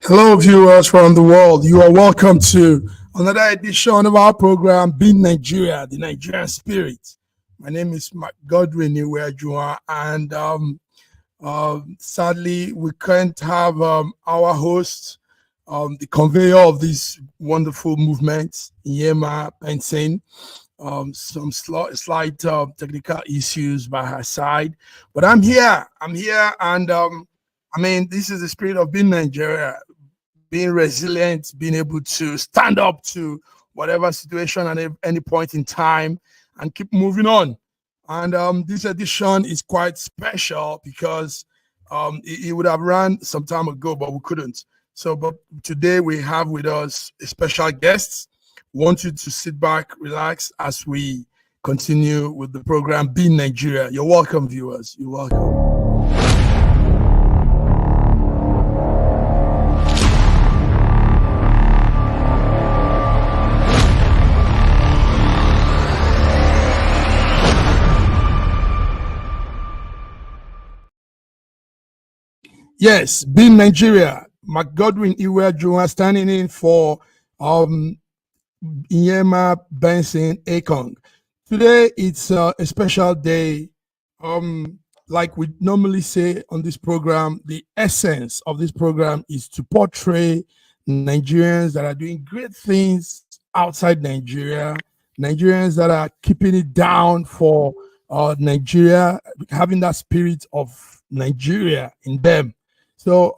Hello, viewers from the world. You are welcome to another edition of our program, Being Nigeria, the Nigerian Spirit. My name is Mark Godwin Iweajua, and sadly, we can't have our host, the conveyor of this wonderful movement, Yema Benson. Slight technical issues by her side, but I'm here. And this is the spirit of being Nigeria, being resilient, being able to stand up to whatever situation at any point in time and keep moving on. And this edition is quite special because it would have run some time ago, but we couldn't. But today we have with us a special guest. Want you to sit back, relax as we continue with the program Being Nigeria. You're welcome, viewers. You're welcome. Yes, Being Nigeria. McGodwin Iweajua standing in for Inyema Benson Akong. Today it's a special day. Like we normally say on this program, the essence of this program is to portray Nigerians that are doing great things outside Nigeria, Nigerians that are keeping it down for Nigeria, having that spirit of Nigeria in them. So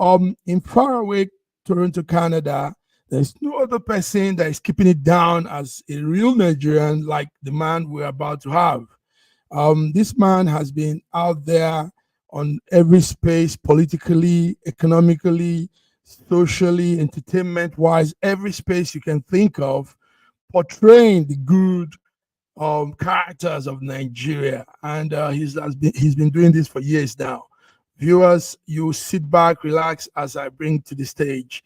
in faraway Toronto, Canada, there's no other person that is keeping it down as a real Nigerian like the man we're about to have. This man has been out there on every space, politically, economically, socially, entertainment-wise, every space you can think of, portraying the good characters of Nigeria. And he's been doing this for years now. Viewers, you sit back, relax as I bring to the stage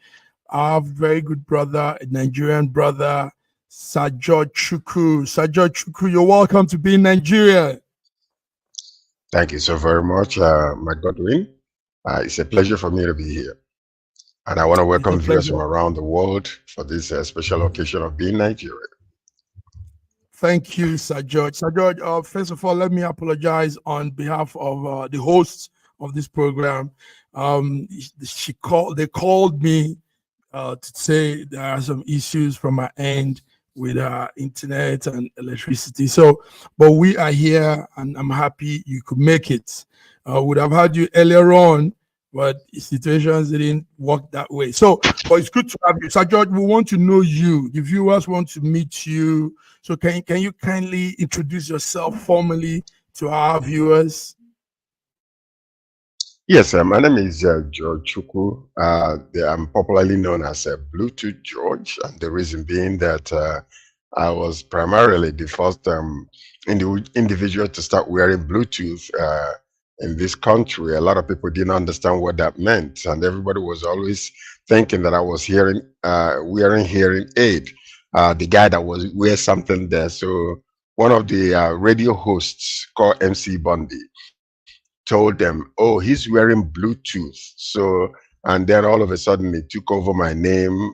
our very good brother, a Nigerian brother, Sir George Chukwu. Sir George Chukwu, you're welcome to Being Nigeria. Thank you so very much, Mike Godwin. It's a pleasure for me to be here. And I want to welcome viewers from around the world for this special occasion of Being Nigeria. Thank you, Sir George. Sir George, first of all, let me apologize on behalf of the hosts of this program. They called me to say there are some issues from my end with internet and electricity. But we are here, and I'm happy you could make it. Would have had you earlier on, but situations didn't work that way. But it's good to have you, Sir George. We want to know you. The viewers want to meet you. So can you kindly introduce yourself formally to our viewers? Yes, my name is George Chukwu. I'm popularly known as Bluetooth George, and the reason being that I was primarily the first individual to start wearing Bluetooth in this country. A lot of people didn't understand what that meant, and everybody was always thinking that I was wearing hearing aid. The guy that was wear something there. So one of the radio hosts called MC Bundy told them, "Oh, he's wearing Bluetooth." So, and then all of a sudden it took over my name.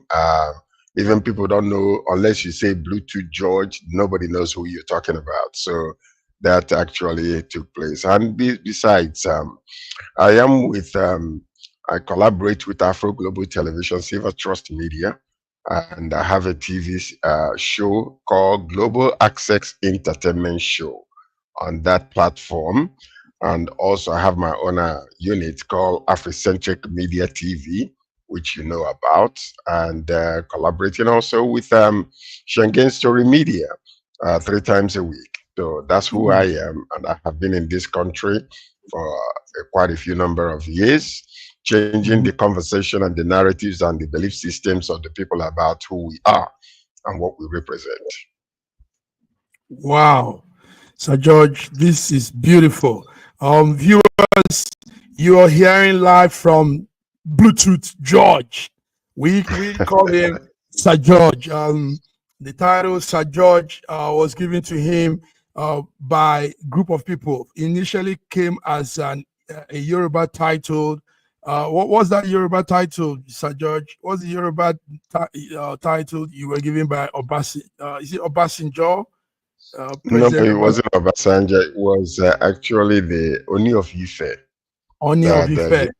Even people don't know, unless you say Bluetooth George, nobody knows who you're talking about. So that actually took place. And besides, I collaborate with Afro Global Television, Silver Trust Media, and I have a TV show called Global Access Entertainment Show on that platform. And also I have my own unit called Afrocentric Media TV, which you know about, and collaborating also with Schengen Story Media 3 times a week. So that's who I am, and I have been in this country for quite a few number of years, changing the conversation and the narratives and the belief systems of the people about who we are and what we represent. Wow. Sir George, this is beautiful. Viewers, you are hearing live from Bluetooth George. We call him Sir George. The title Sir George was given to him by a group of people. Initially came as a Yoruba titled What was that Yoruba title, Sir George? What's the Yoruba title you were given by Obasi? Is it Obasanjo, No, President it Obasanjo, wasn't Obasanjo. It was actually the Oni of Ife. Oni of The Ife,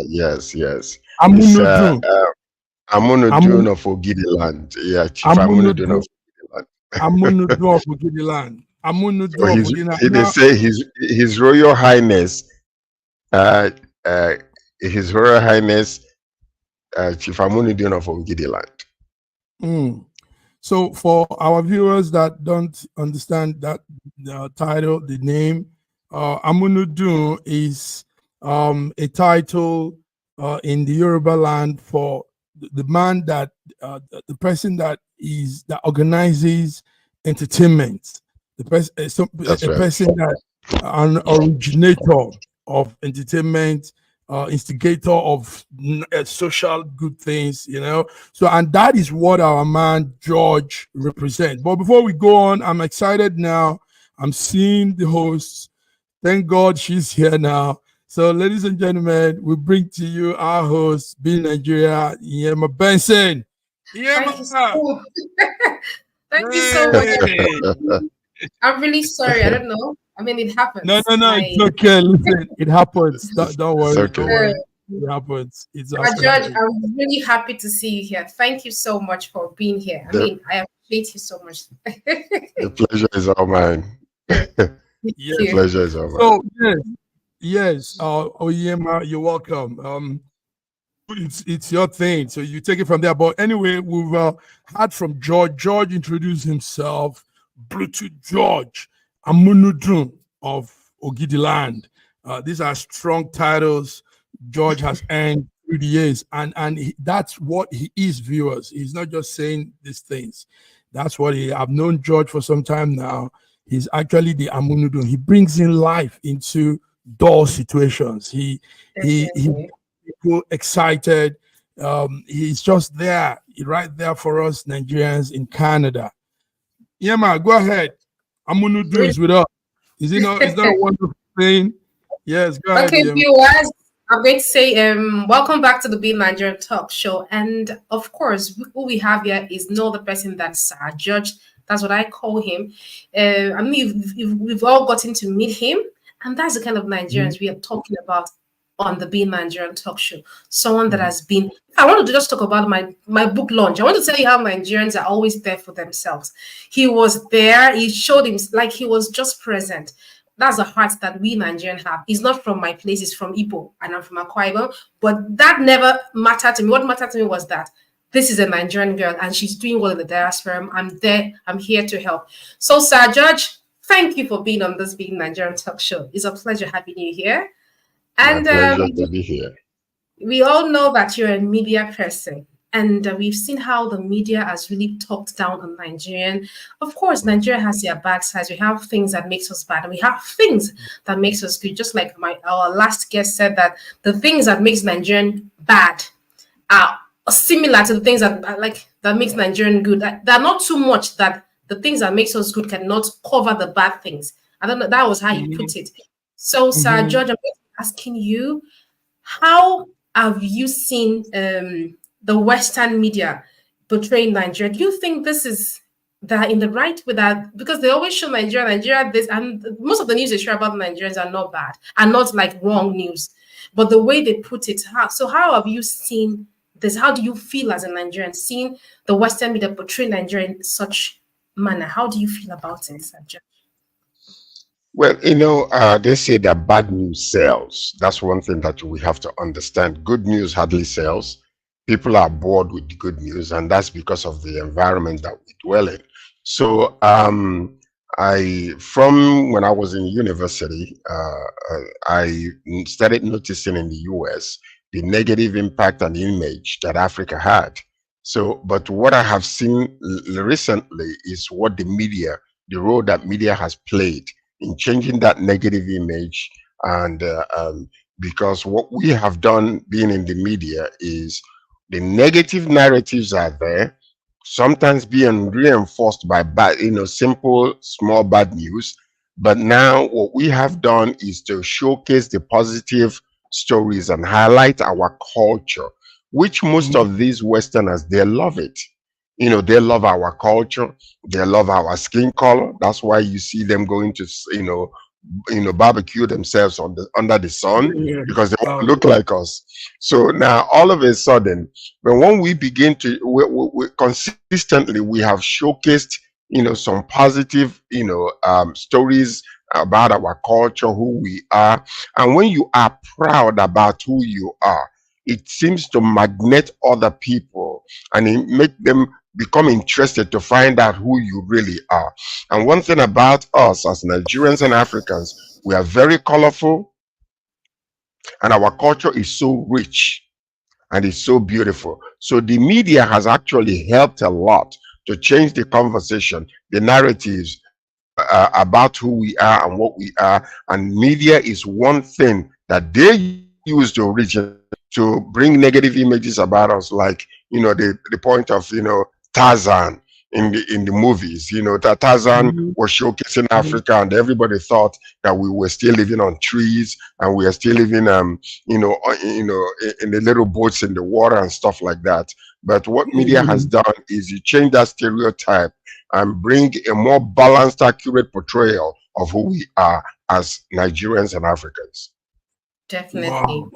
yes, yes. It's Amunudun, Amun, Amunudun of Ogidiland. Yeah, Chief Amunudun Amunudun, of Ogidiland. Amunudun of Ogidiland, So Amunudun of Ogidiland. they Now, say his Royal Highness, uh, uh, His Royal Highness, Chief Amunudun of Ogidiland. mm, so, for our viewers that don't understand that title, the name, Amunudun is a title in the Yoruba land for the man that the person that organizes entertainment, That's a right. person that an originator of entertainment, instigator of social good things, so, and that is what our man George represents. But before we go on, I'm excited now. I'm seeing the hosts. Thank God she's here now. So, ladies and gentlemen, we bring to you our host, Being Nigeria, Yema Benson. Thank you Yema! so Thank you so much. Hey! I'm really sorry. I don't know. I mean, it No, happens. no, no, it's okay. Listen, it happens. Don't It's worry, don't okay. worry. It happens. It's Judge, okay. I'm really happy to see you here. Thank you so much for being here. I The, mean, I appreciate you so much. the pleasure is all mine. The Thank Yes. you. pleasure is all mine. So, yes. Oyema, you're welcome. It's your thing, so you take it from there. But anyway, we've heard from George. George introduced himself. Bluetooth George Amunudun of Ogidiland. These are strong titles George has earned through the years, and that's what he is, viewers. He's not just saying these things. That's what he. I've known George for some time now. He's actually the Amunudun. He brings in life into dull situations. He Definitely. people excited. He's just there, right there for us Nigerians in Canada. Yeah, man, go ahead. Amunudu Really. is with us. Is it not? Is that a wonderful thing? Yes, go ahead, Okay, Yema. viewers, I'm going to say welcome back to the Be Nigerian Talk Show. And of course, who we have here is no other person than Sir Judge. That's what I call him. I mean, we've all gotten to meet him, and that's the kind of Mhm, Nigerians we are talking about on the Be Nigerian Talk Show. Someone that mhm, has been. I wanted to just talk about my book launch. I want to tell you how Nigerians are always there for themselves. He was there. He showed him like he was just present. That's the heart that we Nigerians have. He's not from my place, he's from Ibo, and I'm from Akwa Ibom. But that never mattered to me. What mattered to me was that this is a Nigerian girl and she's doing well in the diaspora. I'm there, I'm here to help. So, Sir George, thank you for being on this Being Nigerian Talk Show. It's a pleasure having you here. My And pleasure to be here. we all know that you're a media person, and we've seen how the media has really talked down on Nigerian. Of course, Nigeria has their bad sides. We have things that makes us bad, and we have things that makes us good. Just like our last guest said that the things that makes Nigerian bad are similar to the things that makes Nigerian good. They're not too much that the things that makes us good cannot cover the bad things. I don't know. That was how you mhm, put it. So, Sir mhm. George, I'm asking you, how have you seen the Western media portraying Nigeria? Do you think this is that in the right with that? Because they always show Nigeria this, and most of the news they share about Nigerians are not bad, and not like wrong news. But the way they put it, how have you seen this? How do you feel as a Nigerian seeing the Western media portray Nigeria in such manner? How do you feel about it, Sajja? Well, they say that bad news sells. That's one thing that we have to understand. Good news hardly sells. People are bored with the good news, and that's because of the environment that we dwell in. So, from when I was in university, I started noticing in the US the negative impact and image that Africa had. So, but what I have seen recently is what the role that media has played in changing that negative image. And because what we have done being in the media is the negative narratives are there, sometimes being reinforced by bad, simple, small bad news. But now what we have done is to showcase the positive stories and highlight our culture, which most Mhm. of these Westerners, they love it. They love our culture. They love our skin color. That's why you see them going to, barbecue themselves under the sun Yeah. because they want to Oh, look like us. So now all of a sudden, but when we begin to consistently, we have showcased, some positive, stories about our culture, who we are. And when you are proud about who you are, it seems to magnet other people and it make them become interested to find out who you really are. And one thing about us as Nigerians and Africans, we are very colorful and our culture is so rich and it's so beautiful. So the media has actually helped a lot to change the conversation, the narratives about who we are and what we are. And media is one thing that they used originally to bring negative images about us, like the point of Tarzan in the movies. That Tarzan mhm, was showcasing mhm, Africa, and everybody thought that we were still living on trees and we are still living in the little boats in the water and stuff like that. But what media has mhm. done is you change that stereotype and bring a more balanced, accurate portrayal of who we are as Nigerians and Africans. Definitely. Wow.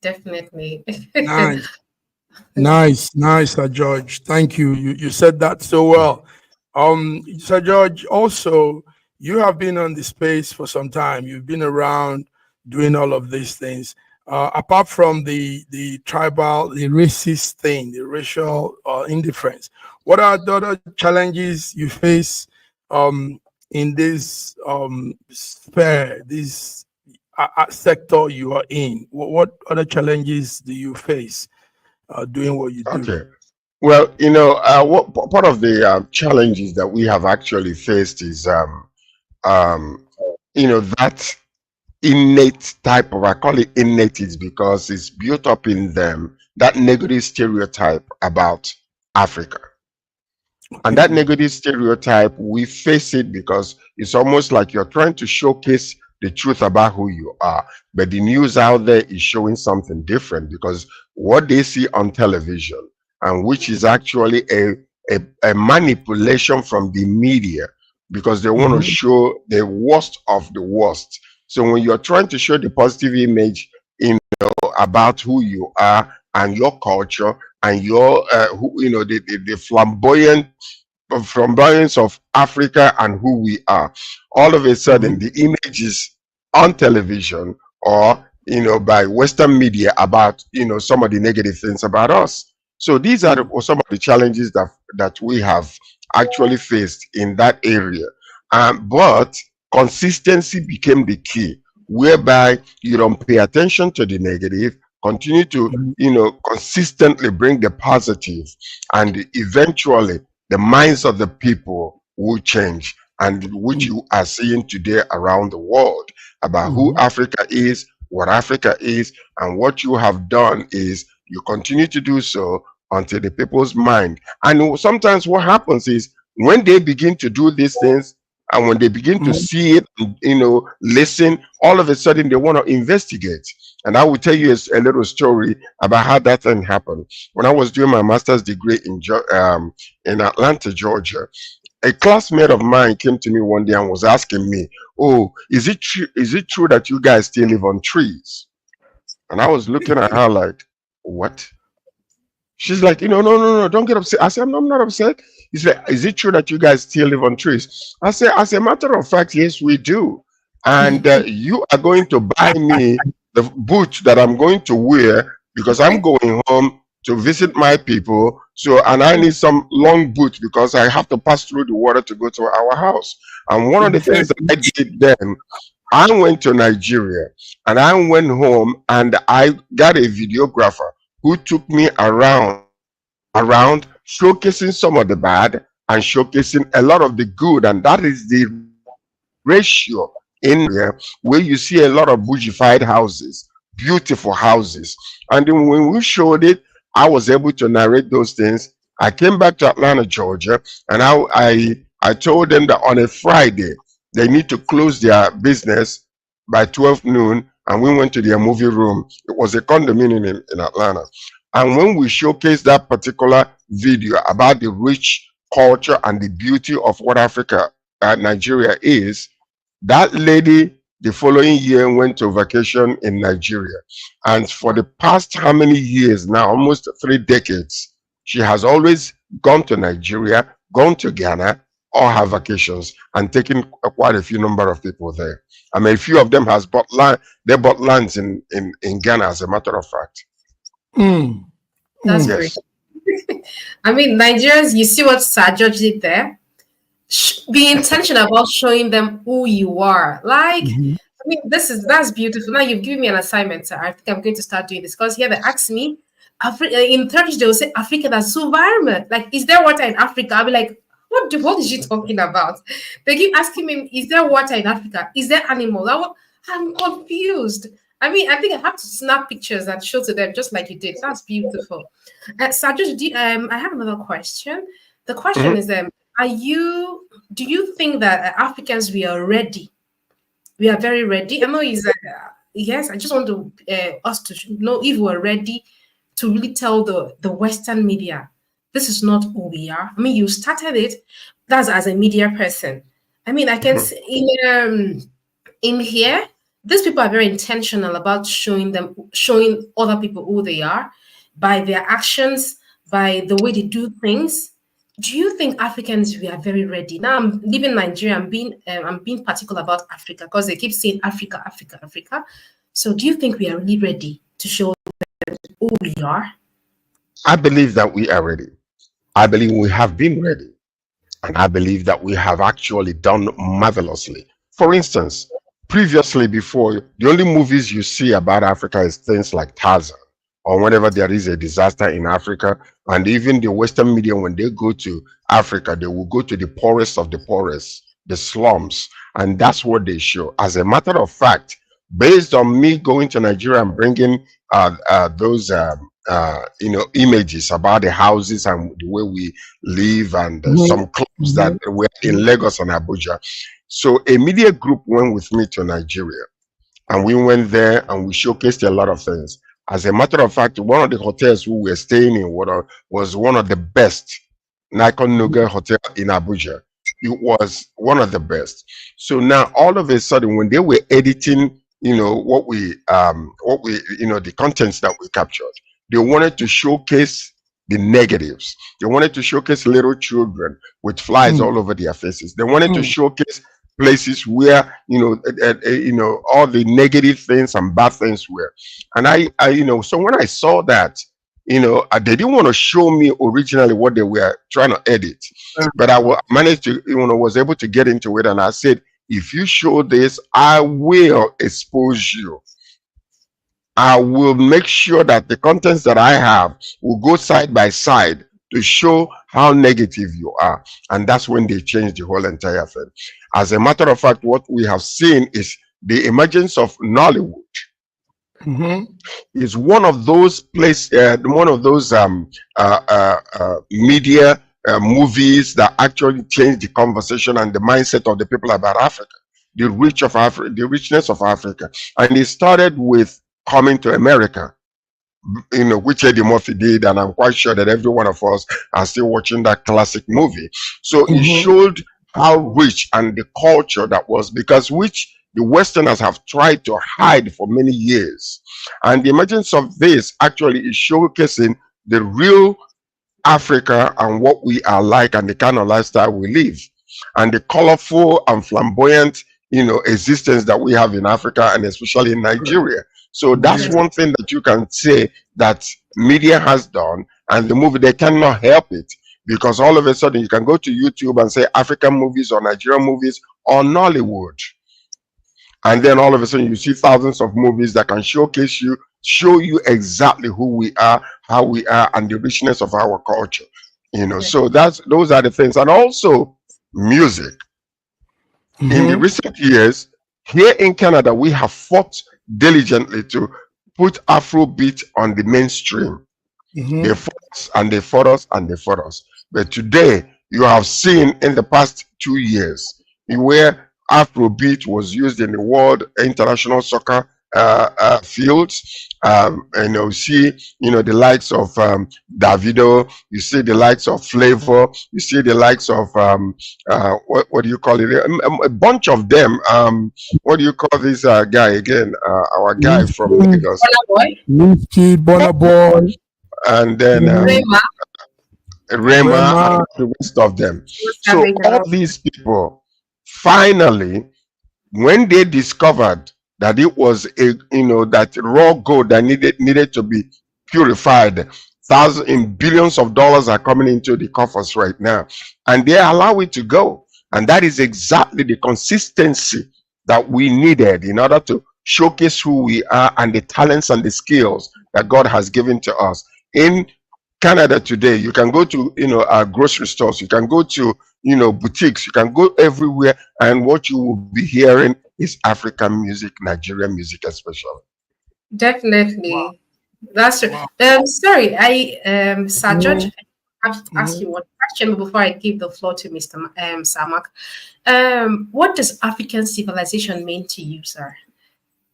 Definitely. Nice. Nice, nice, Sir George. Thank you. You said that so well. Sir George, also you have been on the space for some time. You've been around doing all of these things. Apart from the tribal, the racist thing, the racial indifference, what are the other challenges you face in this sphere, this sector you are in? What other challenges do you face doing what you do? Okay. Well, part of the challenges that we have actually faced is, um, that innate type of, I call it innate, is because it's built up in them, that negative stereotype about Africa. And that Okay. negative stereotype, we face it because it's almost like you're trying to showcase the truth about who you are. But the news out there is showing something different because what they see on television, and which is actually a manipulation from the media because they want to Mhm, show the worst of the worst. So when you're trying to show the positive image about who you are and your culture and your the flamboyant from balance of Africa and who we are. All of a sudden, mhm, the images on television or by Western media about some of the negative things about us. So these are mhm, some of the challenges that we have actually faced in that area. But consistency became the key, whereby you don't pay attention to the negative, continue to mhm, consistently bring the positive, and eventually the minds of the people will change, and which mhm, you are seeing today around the world about who mhm, Africa is, what Africa is, and what you have done is you continue to do so until the people's mind. And sometimes what happens is when they begin to do these things and when they begin to mhm, see it, listen, all of a sudden they want to investigate. And I will tell you a little story about how that thing happened. When I was doing my master's degree in Atlanta, Georgia, a classmate of mine came to me one day and was asking me, "Oh, is it true? Is it true that you guys still live on trees?" And I was looking at her like, "What?" She's like, no, no, no, don't get upset. I said, I'm not upset. He's like, is it true that you guys still live on trees? I said, as a matter of fact, yes, we do. And you are going to buy me the boot that I'm going to wear because I'm going home to visit my people. So, and I need some long boots because I have to pass through the water to go to our house. And one of the things that exactly. I did then, I went to Nigeria and I went home and I got a videographer who took me around showcasing some of the bad and showcasing a lot of the good. And that is the ratio in where you see a lot of bougified houses, beautiful houses. And then when we showed it, I was able to narrate those things. I came back to Atlanta, Georgia, and I told them that on a Friday they need to close their business by 12 noon and we went to their movie room. It was a condominium in Atlanta. And when we showcased that particular video about the rich culture and the beauty of what Africa, Nigeria is, that lady the following year went to vacation in Nigeria. And for the past how many years now, almost 3 decades, she has always gone to Nigeria, gone to Ghana, or have vacations, and taken quite a few number of people there. I mean, a few of them has bought land. They bought lands in Ghana, as a matter of fact. Mm. That's Yes. great. I mean, Nigerians, you see what Sir George did there? Be intentional about showing them who you are. Like, Mhm. I mean, that's beautiful. Now you've given me an assignment, sir. I think I'm going to start doing this because here they ask me, in Turkish they will say Africa that's so environment. Like, is there water in Africa? I'll be like, what is she talking about? They keep asking me, is there water in Africa? Is there animals? I'm confused. I mean, I think I have to snap pictures and show to them just like you did. That's beautiful. Sajid, I have another question. The question Mhm. is, do you think that Africans, we are ready? We are very ready. I know yes, I just want to us to know if we're ready to really tell the Western media, this is not who we are. I mean, you started it, that's as a media person. I mean, I can Mhm. see in here, these people are very intentional about showing other people who they are by their actions, by the way they do things. Do you think Africans, we are very ready? Now I'm leaving Nigeria. I'm being particular about Africa because they keep saying Africa, Africa, Africa. So do you think we are really ready to show who we are? I believe that we are ready. I believe we have been ready. And I believe that we have actually done marvelously. For instance, previously, before, the only movies you see about Africa is things like Tarzan, or whenever there is a disaster in Africa. And even the Western media, when they go to Africa, they will go to the poorest of the poorest, the slums, and that's what they show. As a matter of fact, based on me going to Nigeria and bringing those images about the houses and the way we live, and Mhm. some clubs that Mhm. were in Lagos and Abuja. So a media group went with me to Nigeria, and we went there and we showcased a lot of things. As a matter of fact, one of the hotels we were staying in was one of the best, Nikon Noga Hotel in Abuja. It was one of the best. So now all of a sudden, when they were editing, the contents that we captured, they wanted to showcase the negatives. They wanted to showcase little children with flies Mm. all over their faces. They wanted to Mm. showcase places where all the negative things and bad things were. And so when I saw that, they didn't want to show me originally what they were trying to edit, but managed to, was able to get into it. And I said, if you show this, I will expose you. I will make sure that the contents that I have will go side by side to show how negative you are. And that's when they changed the whole entire thing. As a matter of fact, what we have seen is the emergence of Nollywood. Mhm. Is one of those media movies that actually changed the conversation and the mindset of the people about Africa, the richness of Africa. And it started with Coming to America, which Eddie Murphy did, and I'm quite sure that every one of us are still watching that classic movie. So it Mhm. showed how rich and the culture that was, because which the Westerners have tried to hide for many years. And the emergence of this actually is showcasing the real Africa and what we are like and the kind of lifestyle we live, and the colorful and flamboyant, existence that we have in Africa and especially in Nigeria. So that's Mhm. Yes. one thing that you can say that media has done, and the movie, they cannot help it, because all of a sudden you can go to YouTube and say African movies or Nigerian movies or Nollywood, and then all of a sudden you see thousands of movies that can show you exactly who we are, how we are, and the richness of our culture. Yes. So those are the things. And also music. In the Mhm. recent years, here in Canada, we have fought diligently to put Afrobeat on the mainstream. They Mhm. fought us and they fought us and they fought us. But today, you have seen in the past 2 years where Afrobeat was used in the World International Soccer fields. See, the likes of Davido. You see the likes of Flavor. You see the likes of what do you call it? A bunch of them. What do you call this guy again? Our guy from Lifty, Lagos. Burna Boy, Lifty, Burna Boy, And then Rema, Rema Rema. and the rest of them. So Savage, and all all. these people finally, when they discovered that it was that raw gold that needed to be purified, thousands in billions of dollars are coming into the coffers right now, and they allow it to go. And that is exactly the consistency that we needed in order to showcase who we are and the talents and the skills that God has given to us. In Canada today, you can go to grocery stores, you can go to boutiques, you can go everywhere, and what you will be hearing is African music, Nigerian music especially. Wow, Definitely. That's true. wow. Sorry, Sir George, Mhm, I have to ask mhm. you one question before I give the floor to Mr. Samak. What does African civilization mean to you, sir?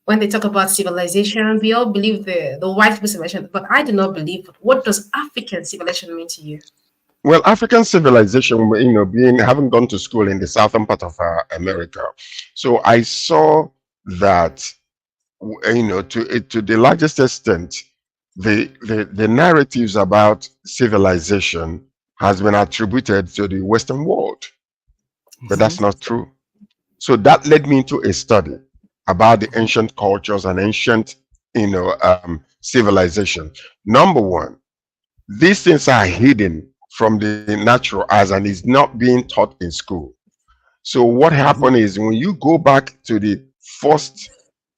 When they talk about civilization, we all believe the white people civilization, but I do not believe. What does African civilization mean to you? Well, African civilization, being having gone to school in the southern part of America, so I saw that to the largest extent, the narratives about civilization has been attributed to the Western world, but Mhm. that's not true. So that led me into a study about the ancient cultures and ancient, civilization. Number one, these things are hidden from the natural eyes and is not being taught in school. So what Mhm. happened is when you go back to the first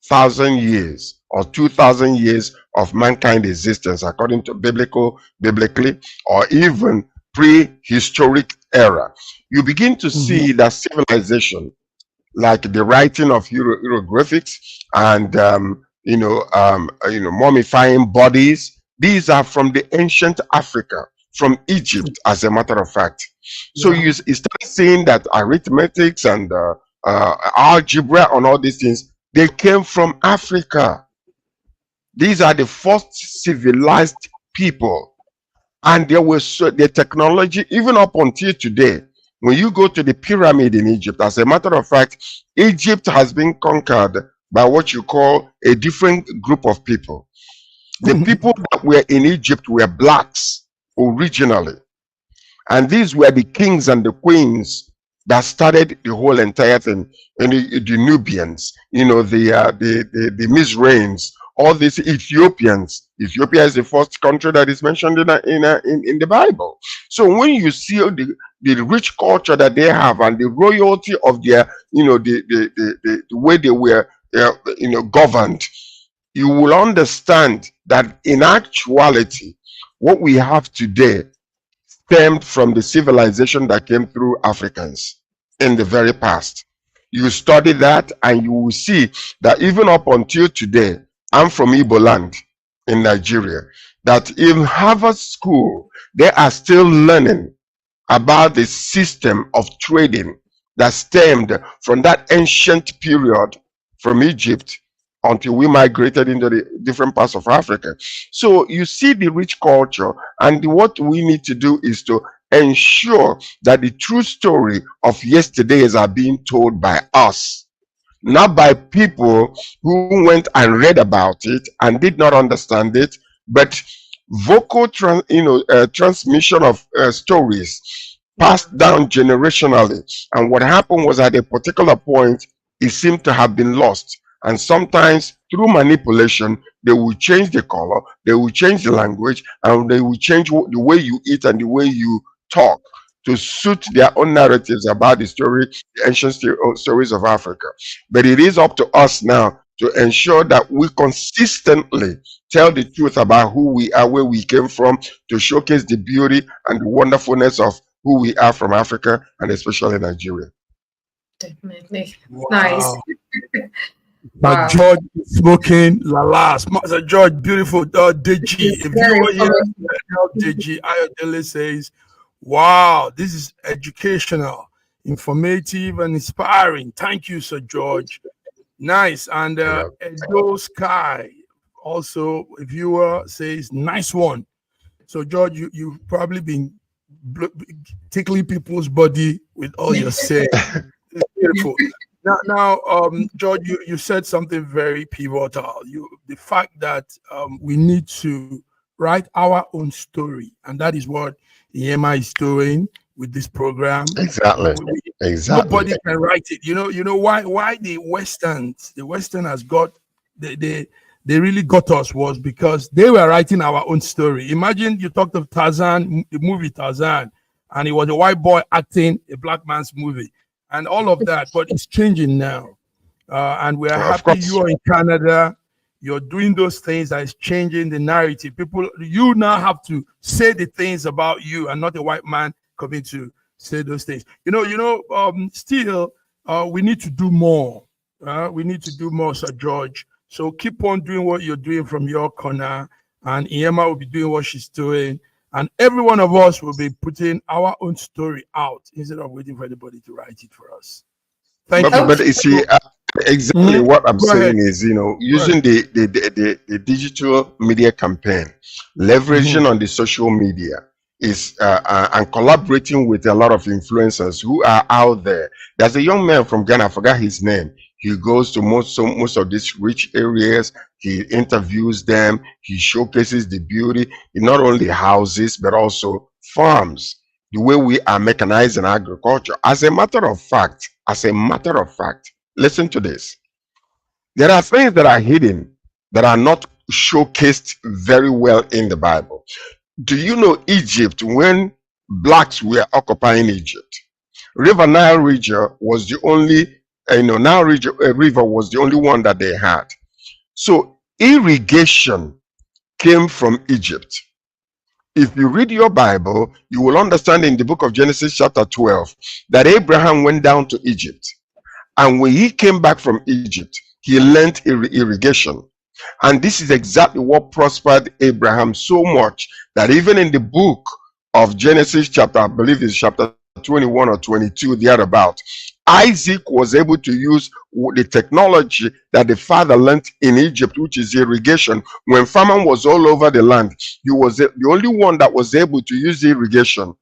1,000 years or 2,000 years of mankind existence, according to biblically, or even prehistoric era, you begin to Mhm. see that civilization, like the writing of hieroglyphics and mummifying bodies. These are from the ancient Africa, from Egypt, as a matter of fact. So Yeah. you start seeing that arithmetics and algebra and all these things, they came from Africa. These are the first civilized people, and there was the technology even up until today. When you go to the pyramid in Egypt, as a matter of fact, Egypt has been conquered by what you call a different group of people. The people that were in Egypt were blacks originally, and these were the kings and the queens that started the whole entire thing. And the Nubians, the Mizrains, all these Ethiopians. Ethiopia is the first country that is mentioned in the Bible. So when you see the rich culture that they have and the royalty of their, the way they were, governed, you will understand that in actuality, what we have today stemmed from the civilization that came through Africans in the very past. You study that and you will see that even up until today, I'm from Igbo land in Nigeria, that in Harvard School, they are still learning about the system of trading that stemmed from that ancient period from Egypt until we migrated into the different parts of Africa. So you see the rich culture, and what we need to do is to ensure that the true story of yesterdays are being told by us, not by people who went and read about it and did not understand it, but transmission of stories Yeah. passed down generationally. And what happened was at a particular point, it seemed to have been lost. And sometimes through manipulation, they will change the color, they will change the language, and they will change the way you eat and the way you talk to suit their own narratives about the story, the ancient stories of Africa. But it is up to us now to ensure that we consistently tell the truth about who we are, where we came from, to showcase the beauty and the wonderfulness of who we are from Africa and especially Nigeria. Definitely. Nice. Wow. Wow. George is smoking la last. Sir George, beautiful. Deji. It's If you very were here, informative. Deji Ayodele says, wow, this is educational, informative, and inspiring. Thank you, Sir George. Nice. And Yeah. Edo Sky also, a viewer says, nice one. So, George, you've probably been tickling people's body with all your saying. It's beautiful. Now, George, you said something very pivotal. The fact that we need to write our own story, and that is what EMA is doing with this program. Exactly. Exactly. Nobody can write it. You know why the Western has got they really got us was because they were writing our own story. Imagine you talked of Tarzan, the movie Tarzan, and it was a white boy acting a black man's movie and all of that. But it's changing now, and we are Of happy course. you are in Canada. You're doing those things that is changing the narrative. People, you now have to say the things about you, and not a white man coming to say those things. Still, we need to do more. We need to do more, Sir George. So keep on doing what you're doing from your corner, and Iema will be doing what she's doing, and every one of us will be putting our own story out instead of waiting for anybody to write it for us. Thank you. But Okay. you see, exactly Mhm. what I'm Go ahead. saying is, Go ahead. using the digital media campaign, Mhm. leveraging on the social media is and collaborating with a lot of influencers who are out there. There's a young man from Ghana, I forgot his name. He goes to most of these rich areas. He interviews them. He showcases the beauty in not only houses but also farms, the way we are mechanizing agriculture. As a matter of fact, listen to this. There are things that are hidden that are not showcased very well in the Bible. Do you know Egypt, when blacks were occupying Egypt? River Nile region was the only, Nile region, river was the only one that they had. So irrigation came from Egypt. If you read your Bible, you will understand in the book of Genesis, chapter 12, that Abraham went down to Egypt. And when he came back from Egypt, he learned irrigation. And this is exactly what prospered Abraham so much that even in the book of Genesis, chapter, I believe it's chapter 21 or 22, thereabout, Isaac was able to use the technology that the father learned in Egypt, which is irrigation. When famine was all over the land, he was the only one that was able to use irrigation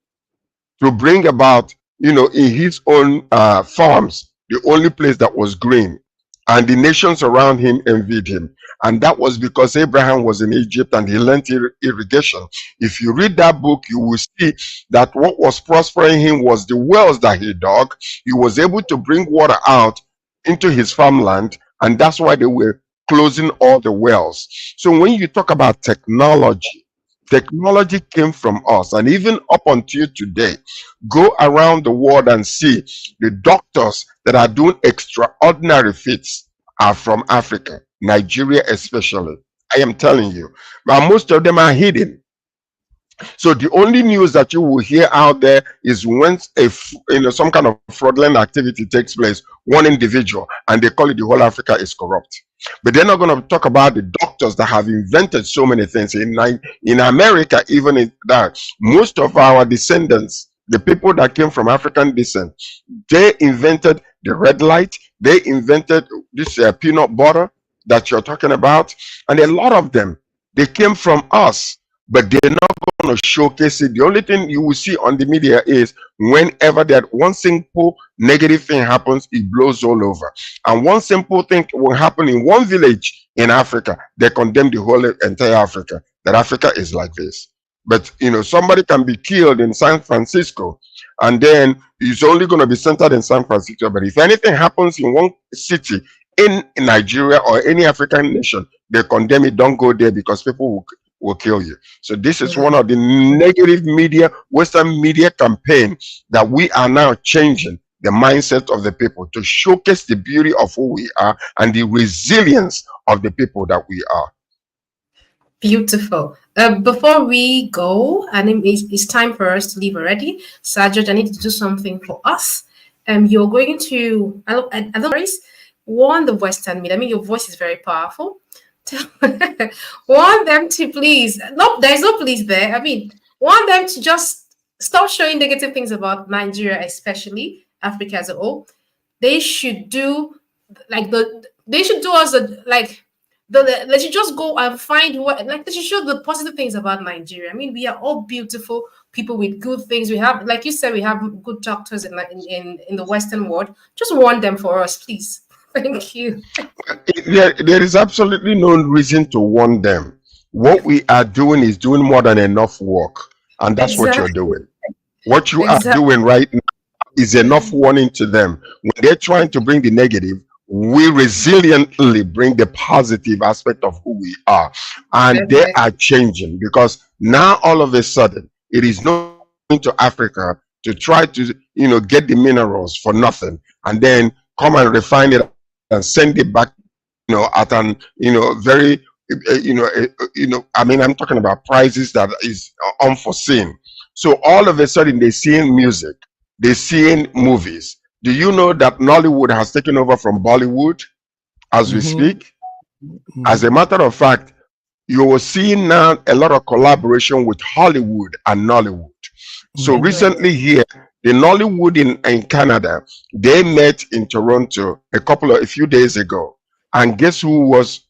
to bring about, in his own farms, the only place that was green. And the nations around him envied him. And that was because Abraham was in Egypt and he learned irrigation. If you read that book, you will see that what was prospering him was the wells that he dug. He was able to bring water out into his farmland, and that's why they were closing all the wells. So when you talk about technology came from us, and even up until today, go around the world and see the doctors that are doing extraordinary feats are from Africa, Nigeria especially. I am telling you, but most of them are hidden. So the only news that you will hear out there is when some kind of fraudulent activity takes place, one individual, and they call it the whole Africa is corrupt. But they're not going to talk about the doctors that have invented so many things. In America, even in that, most of our descendants, the people that came from African descent, they invented the red light. They invented this peanut butter that you're talking about, and a lot of them, they came from us, but they're not going to showcase it. The only thing you will see on the media is whenever that one simple negative thing happens, it blows all over. And one simple thing will happen in one village in Africa, they condemn the whole entire Africa, that Africa is like this. But somebody can be killed in San Francisco, and then it's only going to be centered in San Francisco. But if anything happens in one city in Nigeria or any African nation, they condemn it. Don't go there because people will kill you. So this is one of the negative media, Western media campaign that we are now changing the mindset of the people to showcase the beauty of who we are and the resilience of the people that we are. Beautiful. Before we go, and it's time for us to leave already. Sajid, I need to do something for us. You're going to, I don't worries, warn the Western media. I mean, your voice is very powerful. Want them to please, no, there's no please there. I mean, want them to just stop showing negative things about Nigeria, especially Africa as a whole. They should do like they should do us they should just go and find what, like, they should show the positive things about Nigeria. I mean, we are all beautiful people with good things. We have, like you said, we have good doctors in the Western world. Just warn them for us, please. Thank you. There is absolutely no reason to warn them. What we are doing is doing more than enough work, and that's what you're Exactly. doing. What you are Exactly. doing right now is enough warning to them. When they're trying to bring the negative, we resiliently bring the positive aspect of who we are. And they Definitely. are changing, because now all of a sudden it is not into Africa to try to, get the minerals for nothing, and then come and refine it and send it back, at an, very, I mean, I'm talking about prices that is unforeseen. So all of a sudden they're seeing music, they're seeing movies. Do you know that Nollywood has taken over from Bollywood as we Mhm. speak? As a matter of fact, you are seeing now a lot of collaboration with Hollywood and Nollywood. So recently here, the Nollywood in Canada, they met in Toronto a few days ago. And guess who was,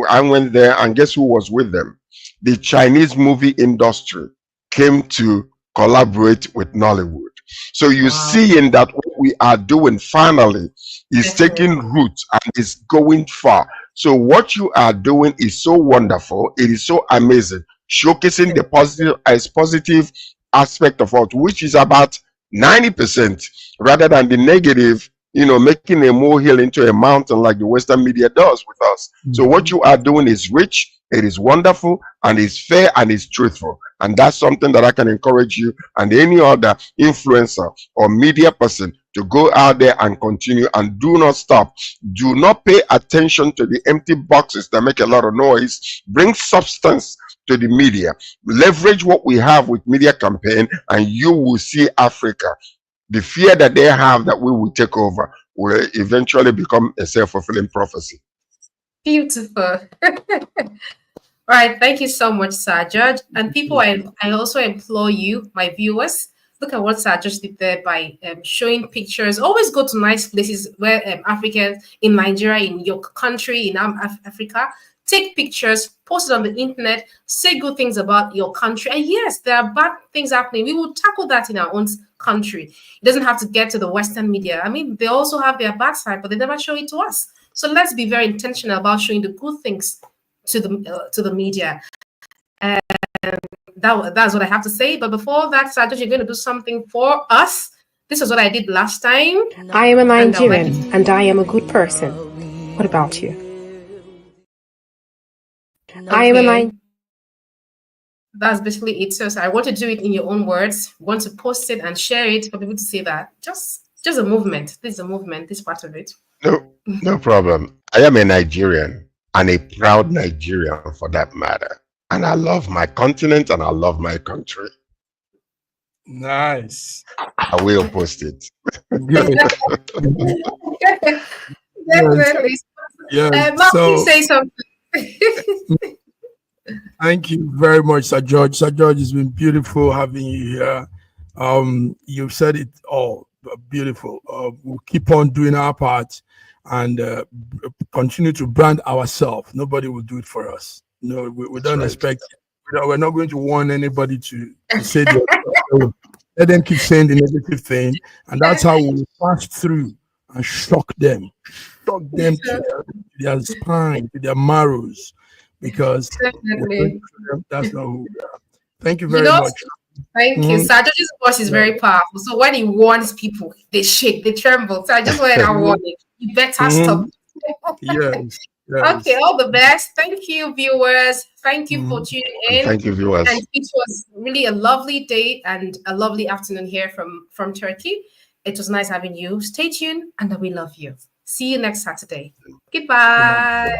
I went there, and guess who was with them? The Chinese movie industry came to collaborate with Nollywood. So you're Wow. seeing that what we are doing finally is Definitely. taking root and is going far. So what you are doing is so wonderful. It is so amazing, showcasing the positive aspect of it, which is about 90%, rather than the negative, making a molehill into a mountain like the Western media does with us. So what you are doing is rich, it is wonderful, and it's fair, and it's truthful. And that's something that I can encourage you and any other influencer or media person to go out there and continue, and do not stop. Do not pay attention to the empty boxes that make a lot of noise. Bring substance to the media. Leverage what we have with media campaign, and you will see Africa. The fear that they have that we will take over will eventually become a self-fulfilling prophecy. Beautiful. All right, thank you so much, Sir George. And people, I also implore you, my viewers, look at what Sir George did there by showing pictures. Always go to nice places where Africans in Nigeria, in your country, in Africa, take pictures, post it on the internet, say good things about your country. And yes, there are bad things happening. We will tackle that in our own country. It doesn't have to get to the Western media. I mean, they also have their bad side, but they never show it to us. So let's be very intentional about showing the good things to the media. And that's what I have to say. But before that, Sajid, you're going to do something for us. This is what I did last time. I am a Nigerian and I am a good person. What about you? I am a Nigerian. That's basically it. So I want to do it in your own words. I want to post it and share it for people to see that. Just a movement. This is a movement, this part of it. No problem. I am a Nigerian, and a proud Nigerian for that matter. And I love my continent, and I love my country. Nice. I will post it. Good. Definitely. Yes. Mark, So, please say something. thank you very much, Sir George. Sir George, it's been beautiful having you here. You've said it all. Beautiful. We'll keep on doing our part and continue to brand ourselves. Nobody will do it for us. No, we don't right. expect. We're not going to warn anybody to say the let them keep saying the negative thing, and that's how we pass through and shock them to their spine, to their marrows, because Definitely. that's not who we are. Thank you very much. Thank you. So George's voice is very powerful. So when he warns people, they shake, they tremble. So I just wanted to warn you. You better stop. Yes. Okay, all the best. Thank you, viewers. Thank you for tuning in. Thank you, viewers. And it was really a lovely day and a lovely afternoon here from Turkey. It was nice having you. Stay tuned, and we love you. See you next Saturday. Goodbye.